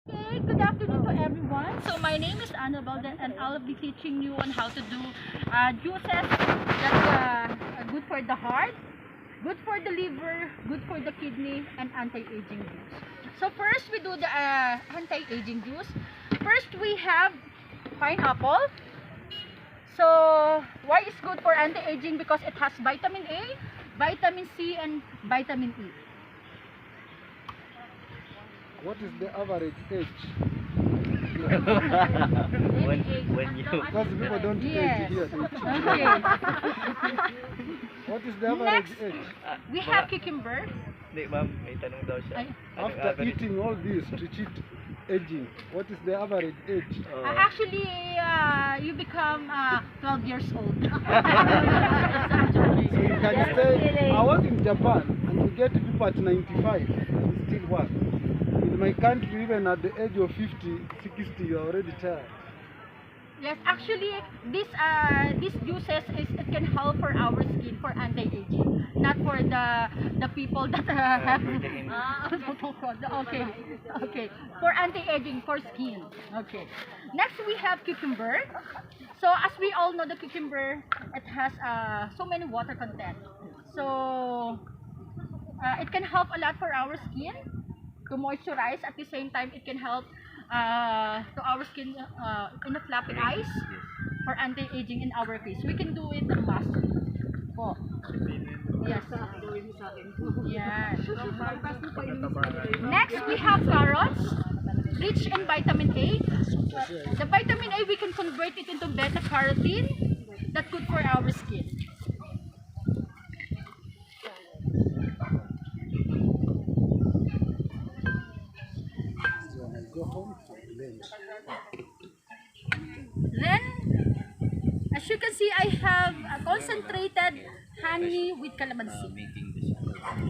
Okay, good afternoon to everyone. So my name is Annabelle and I'll be teaching you on how to do juices that good for the heart, good for the liver, good for the kidney, and anti-aging juice. So first we do the anti-aging juice. First we have pineapple. So why is good for anti-aging? Because it has vitamin A, vitamin C, and vitamin E. What is the average age? when you Because people don't Yes. age here. Okay. What is the average Next, age? we have cucumber. Hindi ma'am, may tanong daw siya. Ay, Anong After average? eating all this to cheat aging, what is the average age? actually, you become 12 years old. So you can say, I was in Japan and you get people at 95 and still work. In my country, even at the age of 50, 60, you are already tired. Yes, actually, these juices it can help for our skin for anti-aging, not for the people that have. Okay, okay, for anti-aging for skin. Okay. Next we have cucumber. So as we all know, the cucumber it has so many water content. So it can help a lot for our skin to moisturize. At the same time, it can help to our skin in the flappy eyes for anti-aging in our face. We can do it in mask. Po. Yes. Yes. Next, we have carrots, rich in vitamin A. The vitamin A, we can convert it into beta-carotene. That's good for our skin. So when I go home, I blend. Then, as you can see, I have a concentrated honey with calamansi. Making this.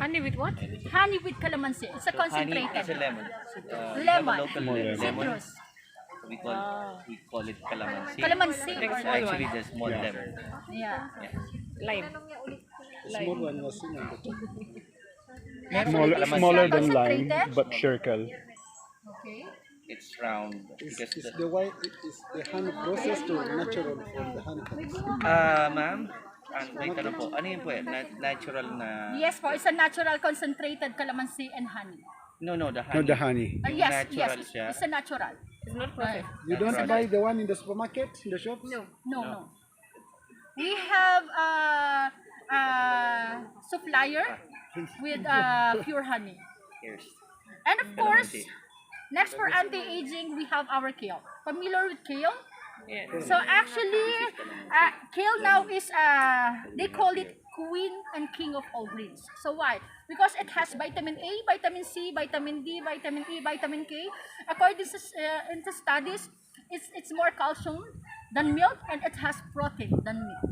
Honey with what? Honey with calamansi. It's a Honey concentrated. is a lemon. Lemon. Local lemon. Citrus. We call it calamansi. Calamansi. It's actually just small lemon. Yeah. The small one was seen on the top. Next, Smaller, this is smaller than lime, concentrated. but circle. Okay. It's round. Is Because the white is the honey processed or natural from the honeycombs? ma'am, may tanong po. Ano yun po yan? Natural na... Yes po, it's a natural concentrated calamansi and honey. No, the honey. No, the honey. Yes, Natural yes, siya. it's a natural. It's not processed. You don't buy the one in the supermarket, in the shops? No. We have a supplier with pure honey. Here's And of course, calamansi. next for anti-aging, we have our kale. Familiar with kale? Yeah. So actually, kale now is, they call it queen and king of all greens. So why? Because it has vitamin A, vitamin C, vitamin D, vitamin E, vitamin K. According to into studies, it's more calcium than milk and it has protein than meat.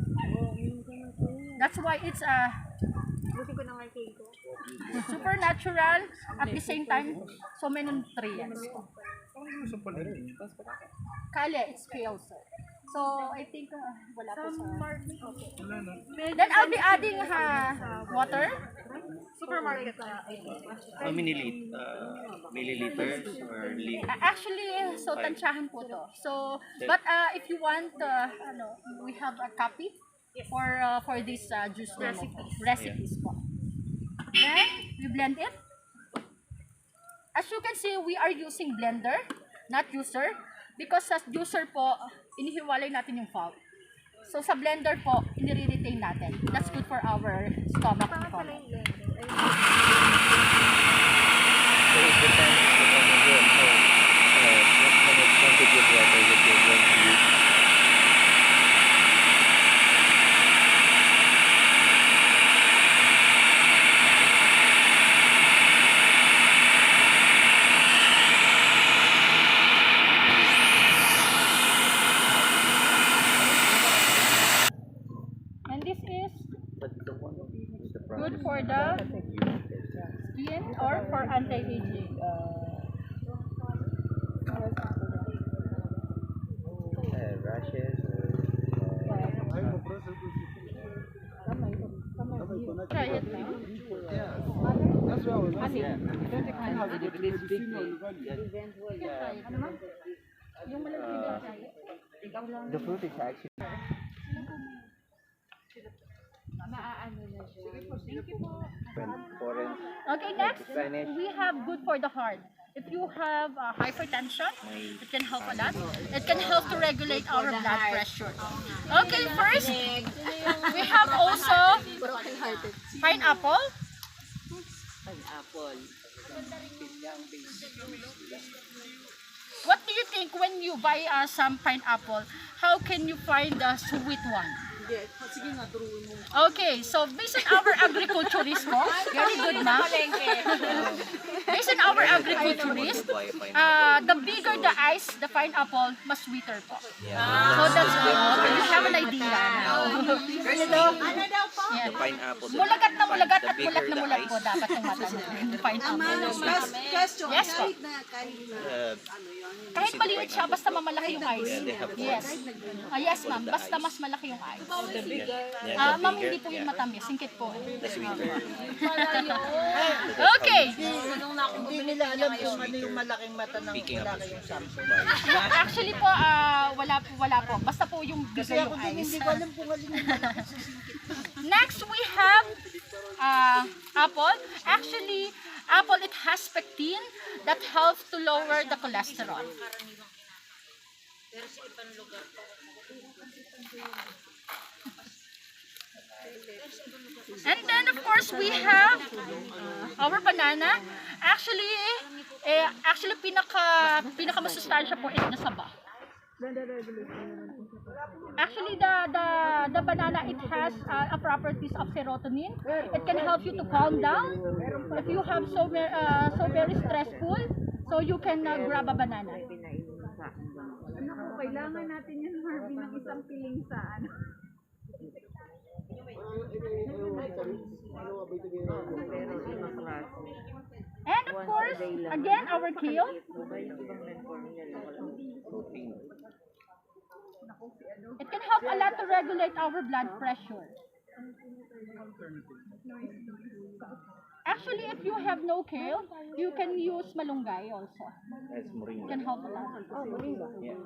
That's why it's super natural at the same time so many nutrients. Kale, it's kale, sir. So I think wala po sa. Okay. Then I'll be adding water. Supermarket. How many milliliters or liters? Actually, so tansyahan po to. So, but if you want, we have a copy for this juice recipes po. Then we blend it. As you can see, we are using blender, not juicer, because sa juicer po, inihiwalay natin yung pulp. So sa blender po, inire-retain natin. That's good for our stomach. So it depends on the room. So, what kind of quantity of water that you're going to use? And this is But the one with the good for the skin or for anti-aging. rashes or I have a process. Try it now. Yeah. That's that's why I was asking. Yeah. It has got It is big. medicinal value. Ano ma'am? Yung malaki na tayo. The fruit is actually Maaano na siya. Thank you po. foreign. Okay, next, Spanish. we have good for the heart. If you have hypertension, it can help a lot. It can help to regulate our blood pressure. Okay, first, we have also pineapple. What do you think when you buy some pineapple? How can you find the sweet one? Okay, so based on our agriculturist ko, very good ma'am. Based on our agriculturist, the bigger the ice, the pineapple, mas sweeter po. So that's good. Okay, you have an idea now. Yeah. Pineapple. Mulagat na mulagat The at bigger mulat na the mulat ice, po dapat yung mata ng pineapple. Question. Yes po. uh, Kahit maliit siya, basta mamalaki yung ice. Yeah, they have Yes. Yes ma'am, basta mas malaki yung ice. yeah, Ma'am, hindi po yung matamis, singkit po. the sweeter. Okay. Hindi nila alam kung ano yung malaking mata ng Speaking of malaki yung sample. Actually po, wala po. Basta po yung bigay yung ice. Hindi ko alam kung alin yung malaki sa singkit. Next, we have apple. Actually, apple, it has pectin that helps to lower the cholesterol. And then, of course, we have our banana. Actually, pinaka masustansya po is nasa ba. Actually, the banana, it has a properties of serotonin. It can help you to calm down. If you have so very stressful, so you can grab a banana. Kailangan natin yung Harvey ng isang piling sa ano. And of course, again, our kale. It can help a lot to regulate our blood pressure. Actually, if you have no kale, you can use malunggay also. As It moringa. can help a lot. Yeah.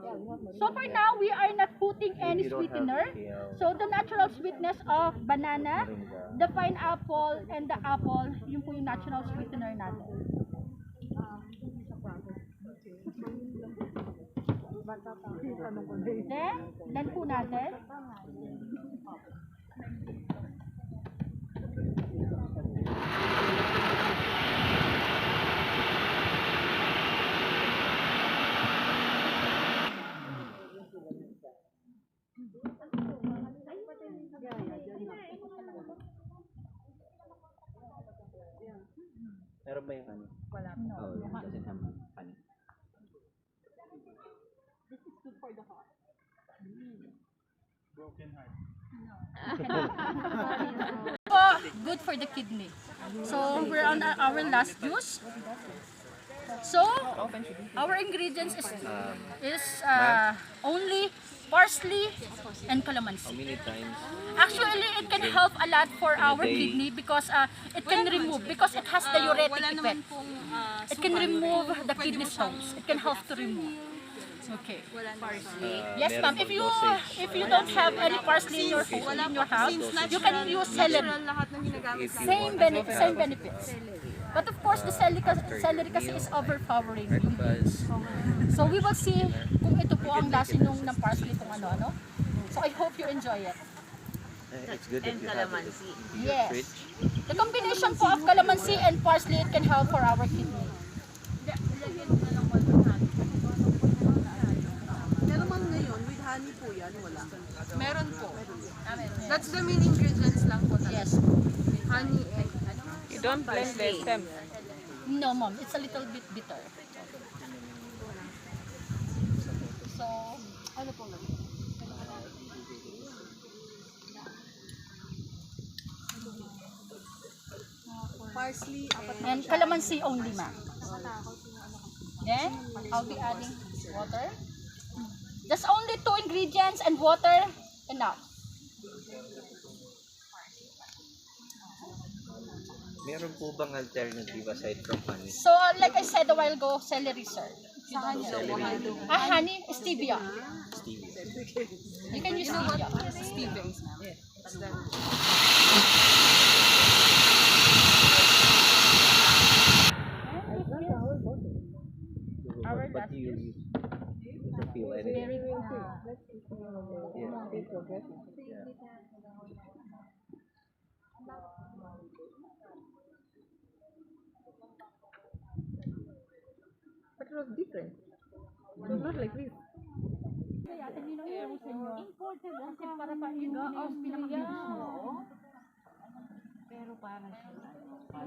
So for now, we are not putting any You don't have sweetener. kale. So the natural sweetness of banana, the pineapple, and the apple, yun po yung natural sweetener natin. Then po natin. Meron ba yung ano? Wala. Oh, it doesn't have honey. This is good for the heart. Broken heart. Good for the kidney. So we're on our last juice. So our ingredients is only parsley and How calamansi. many times? Actually, it can help a lot for our kidney because it can remove, because it has the uretic effect. It can remove the kidney stones. It can help to remove. Okay. Yes, ma'am. If you don't have any parsley in your house, you can use celery. Lahat ng ginagamit. Same benefits. But of course, the celery kasi is overpowering. Breakfast. So we will see kung ito po ang lasa ng parsley kung ano. So I hope you enjoy it. It's good that you have it in your Yes. fridge. The combination po of calamansi and parsley, it can help for our kidney. Pero ma'am ngayon, with honey po yan, wala. Meron po. Yes. That's the main ingredients lang po talaga. Yes. Honey and You don't blend the stem. No, mom. It's a little bit bitter. So, ano po ma'am? parsley And calamansi only, ma'am. Then, I'll be adding water. Just only 2 ingredients and water, enough. Meron po bang alternative aside from honey? So, like I said a while ago, celery, sir. Celery, Honey, stevia. stevia. You can use stevia. But you don't feel anything. But it was different. It was not like this. Imported kasi para pa yun yung pinaka-use mo. Pero para siya.